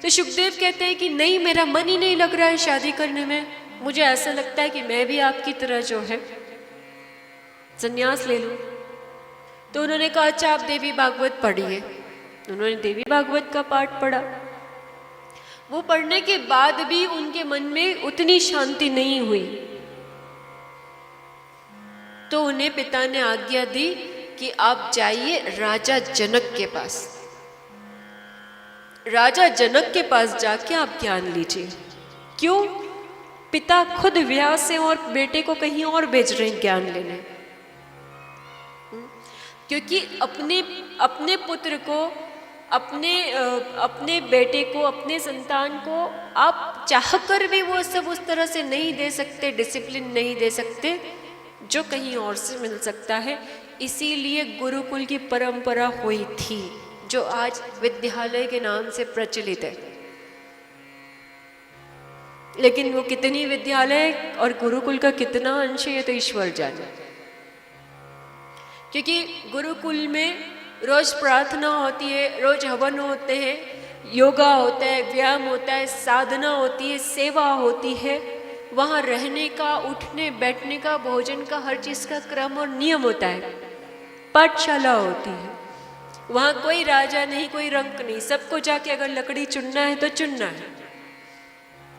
तो सुखदेव कहते हैं कि नहीं, मेरा मन ही नहीं लग रहा है शादी करने में, मुझे ऐसा लगता है कि मैं भी आपकी तरह जो है संन्यास ले लूं। तो उन्होंने कहा अच्छा आप देवी भागवत पढ़िए। उन्होंने देवी भागवत का पाठ पढ़ा। वो पढ़ने के बाद भी उनके मन में उतनी शांति नहीं हुई। तो उन्हें पिता ने आज्ञा दी कि आप जाइए राजा जनक के पास। राजा जनक के पास जाके आप ज्ञान लीजिए। क्यों? पिता खुद विवाह से और बेटे को कहीं और भेज रहे हैं ज्ञान लेने। क्योंकि अपने पुत्र को, अपने बेटे को, अपने संतान को आप चाहकर भी वो सब उस तरह से नहीं दे सकते, डिसिप्लिन नहीं दे सकते जो कहीं और से मिल सकता है। इसीलिए गुरुकुल की परंपरा हुई थी जो आज विद्यालय के नाम से प्रचलित है। लेकिन वो कितनी विद्यालय और गुरुकुल का कितना अंश है ये तो ईश्वर जाने। क्योंकि गुरुकुल में रोज प्रार्थना होती है, रोज हवन होते हैं, योगा होता है, व्यायाम होता है, साधना होती है, सेवा होती है। वहाँ रहने का, उठने बैठने का, भोजन का, हर चीज़ का क्रम और नियम होता है। पाठशाला होती है। वहाँ कोई राजा नहीं, कोई रंक नहीं। सबको जाके अगर लकड़ी चुनना है तो चुनना है।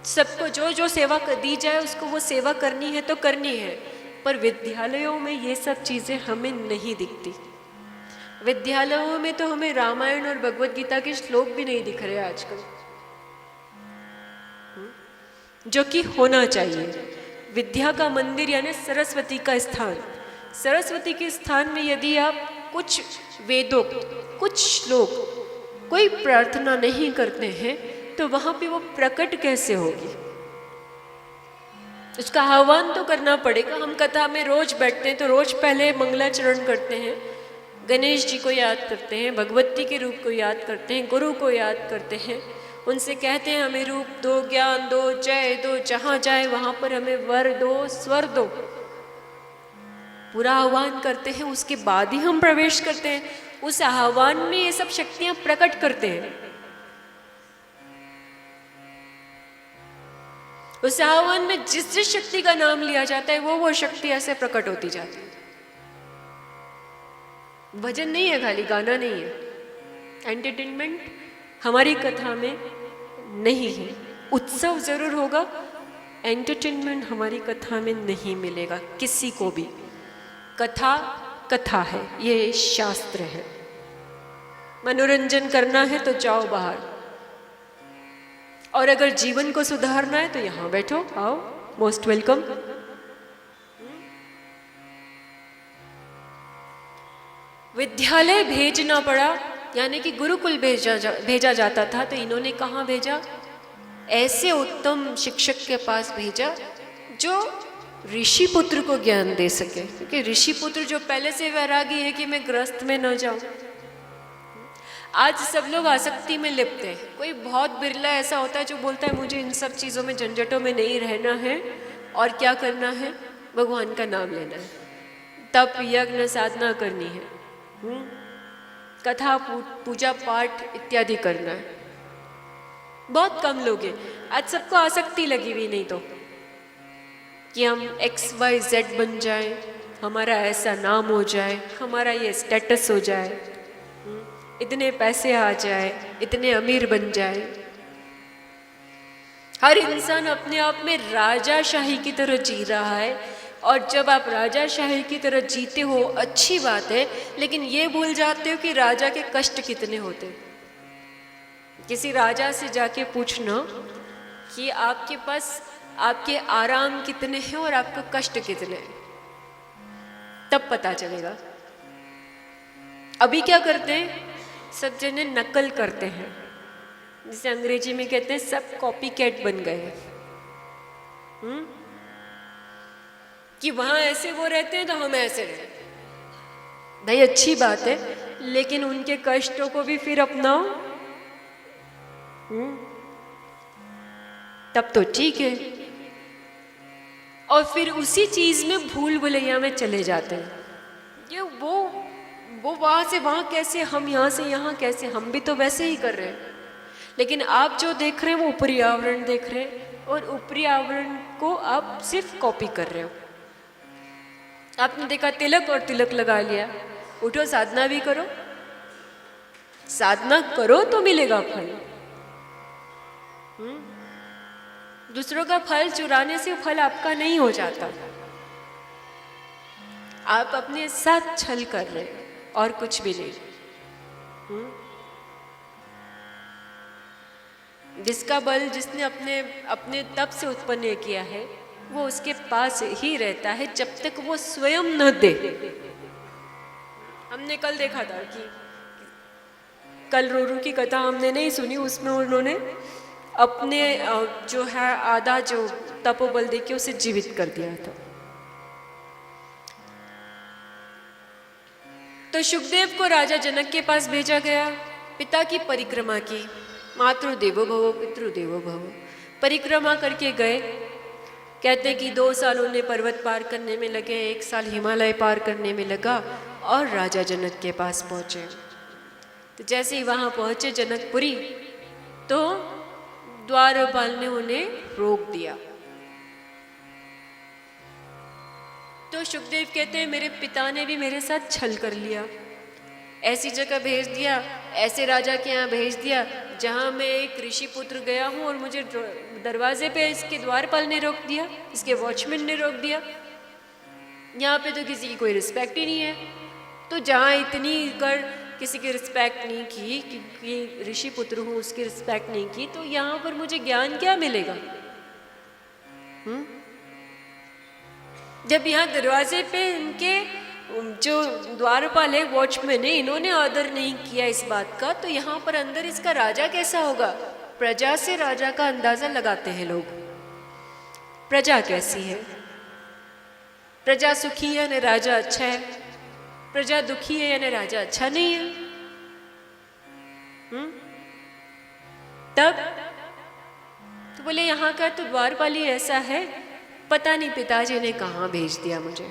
सबको जो जो सेवा दी जाए उसको वो सेवा करनी है तो करनी है। पर विद्यालयों में ये सब चीज़ें हमें नहीं दिखती। विद्यालयों में तो हमें रामायण और भगवत गीता के श्लोक भी नहीं दिख रहे आजकल, जो कि होना चाहिए। विद्या का मंदिर यानी सरस्वती का स्थान। सरस्वती के स्थान में यदि आप कुछ वेदों, कुछ श्लोक, कोई प्रार्थना नहीं करते हैं तो वहाँ पे वो प्रकट कैसे होगी? उसका आह्वान तो करना पड़ेगा। हम कथा में रोज बैठते हैं तो रोज पहले मंगलाचरण करते हैं, गणेश जी को याद करते हैं, भगवती के रूप को याद करते हैं, गुरु को याद करते हैं, उनसे कहते हैं हमें रूप दो, ज्ञान दो, जय दो, जहाँ जाए वहाँ पर हमें वर दो, स्वर दो। पूरा आह्वान करते हैं, उसके बाद ही हम प्रवेश करते हैं। उस आह्वान में ये सब शक्तियां प्रकट करते हैं। उस आह्वान में जिस जिस शक्ति का नाम लिया जाता है वो शक्ति ऐसे प्रकट होती जाती है। भजन नहीं है, खाली गाना नहीं है, एंटरटेनमेंट हमारी कथा में नहीं है। उत्सव जरूर होगा, एंटरटेनमेंट हमारी कथा में नहीं मिलेगा किसी को भी। कथा कथा है, ये शास्त्र है। मनोरंजन करना है तो जाओ बाहर, और अगर जीवन को सुधारना है तो यहाँ बैठो, आओ, मोस्ट वेलकम। विद्यालय भेजना पड़ा, यानी कि गुरुकुल भेजा जाता था, तो इन्होंने कहाँ भेजा? ऐसे उत्तम शिक्षक के पास भेजा जो ऋषि पुत्र को ज्ञान दे सके। क्योंकि ऋषि पुत्र जो पहले से वैरागी है कि मैं ग्रस्त में न जाऊं। आज सब लोग आसक्ति में लिप्त हैं। कोई बहुत बिरला ऐसा होता है जो बोलता है मुझे इन सब चीज़ों में, झंझटों में नहीं रहना है, और क्या करना है? भगवान का नाम लेना है, तप यज्ञ साधना करनी है, कथा पूजा पाठ इत्यादि करना है। बहुत कम लोग हैं। आज सबको आसक्ति लगी हुई, नहीं तो कि हम XYZ बन जाए, हमारा ऐसा नाम हो जाए, हमारा ये स्टेटस हो जाए, इतने पैसे आ जाए, इतने अमीर बन जाए। हर इंसान अपने आप में राजाशाही की तरह जी रहा है, और जब आप राजाशाही की तरह जीते हो अच्छी बात है, लेकिन ये भूल जाते हो कि राजा के कष्ट कितने होते हैं। किसी राजा से जाके पूछना कि आपके पास आपके आराम कितने हैं और आपका कष्ट कितने हैं, तब पता चलेगा। अभी क्या करते हैं? सब जने नकल करते हैं, जिसे अंग्रेजी में कहते हैं सब कॉपी कैट बन गए हैं। कि वहां ऐसे वो रहते हैं तो हम ऐसे रहते हैं। भाई अच्छी बात है, लेकिन उनके कष्टों को भी फिर अपनाओ, तब तो ठीक है। और फिर उसी चीज में भूल भुलैया में चले जाते हैं। ये वो वहां से वहां कैसे, हम यहाँ से यहाँ कैसे, हम भी तो वैसे ही कर रहे हैं। लेकिन आप जो देख रहे हैं वो ऊपरी आवरण देख रहे हैं, और ऊपरी आवरण को आप सिर्फ कॉपी कर रहे हो। आपने देखा तिलक और तिलक लगा लिया, उठो साधना भी करो, साधना करो तो मिलेगा फल। दूसरों का फल चुराने से फल आपका नहीं हो जाता। आप अपने साथ छल कर रहे हैं और कुछ भी नहीं। जिसका बल जिसने अपने अपने तप से उत्पन्न किया है वो उसके पास ही रहता है जब तक वो स्वयं न दे। हमने कल देखा था कि कल रोरू की कथा हमने नहीं सुनी, उसमें उन्होंने अपने जो है आधा जो तपोबल दे के उसे जीवित कर दिया था। तो शुकदेव को राजा जनक के पास भेजा गया, पिता की परिक्रमा की, मातृदेवो भव पितृदेवो भव, परिक्रमा करके गए। कहते कि 2 साल उन्हें पर्वत पार करने में लगे, 1 साल हिमालय पार करने में लगा और राजा जनक के पास पहुँचे। तो जैसे ही वहाँ पहुँचे जनकपुरी, तो द्वारपाल ने उन्हें रोक दिया। तो शुकदेव कहते हैं मेरे पिता ने भी मेरे साथ छल कर लिया, ऐसी जगह भेज दिया, ऐसे राजा के यहाँ भेज दिया जहाँ मैं एक ऋषि पुत्र गया हूँ और मुझे दरवाजे पे इसके द्वारपाल ने रोक दिया, इसके वॉचमैन ने रोक दिया। यहाँ पे तो किसी की कोई रिस्पेक्ट ही नहीं है। तो जहाँ इतनी कर किसी की रिस्पेक्ट नहीं की, क्योंकि ऋषि पुत्र हूँ उसकी रिस्पेक्ट नहीं की, तो यहाँ पर मुझे ज्ञान क्या मिलेगा? जब यहाँ दरवाजे पे इनके जो द्वारपाल है, वॉचमैन है, इन्होंने आदर नहीं किया इस बात का, तो यहाँ पर अंदर इसका राजा कैसा होगा? प्रजा से राजा का अंदाजा लगाते हैं लोग। प्रजा कैसी है? प्रजा सुखी है यानी राजा अच्छा है, प्रजा दुखी है यानी राजा अच्छा नहीं है। तब तो बोले यहाँ का तो द्वारपाल ही ऐसा है, पता नहीं पिताजी ने कहाँ भेज दिया मुझे।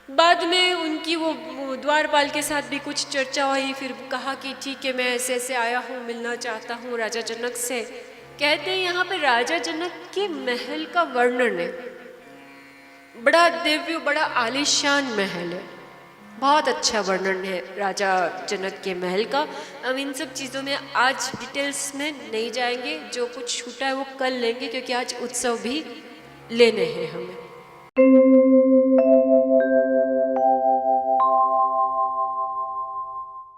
बाद में उनकी वो द्वारपाल के साथ भी कुछ चर्चा हुई, फिर कहा कि ठीक है मैं ऐसे ऐसे आया हूँ, मिलना चाहता हूँ राजा जनक से। कहते हैं यहाँ पे राजा जनक के महल का वर्णन है, बड़ा दिव्य बड़ा आलीशान महल है, बहुत अच्छा वर्णन है राजा जनक के महल का। हम इन सब चीज़ों में आज डिटेल्स में नहीं जाएंगे, जो कुछ छूटा है वो कल लेंगे, क्योंकि आज उत्सव भी लेने हैं हमें।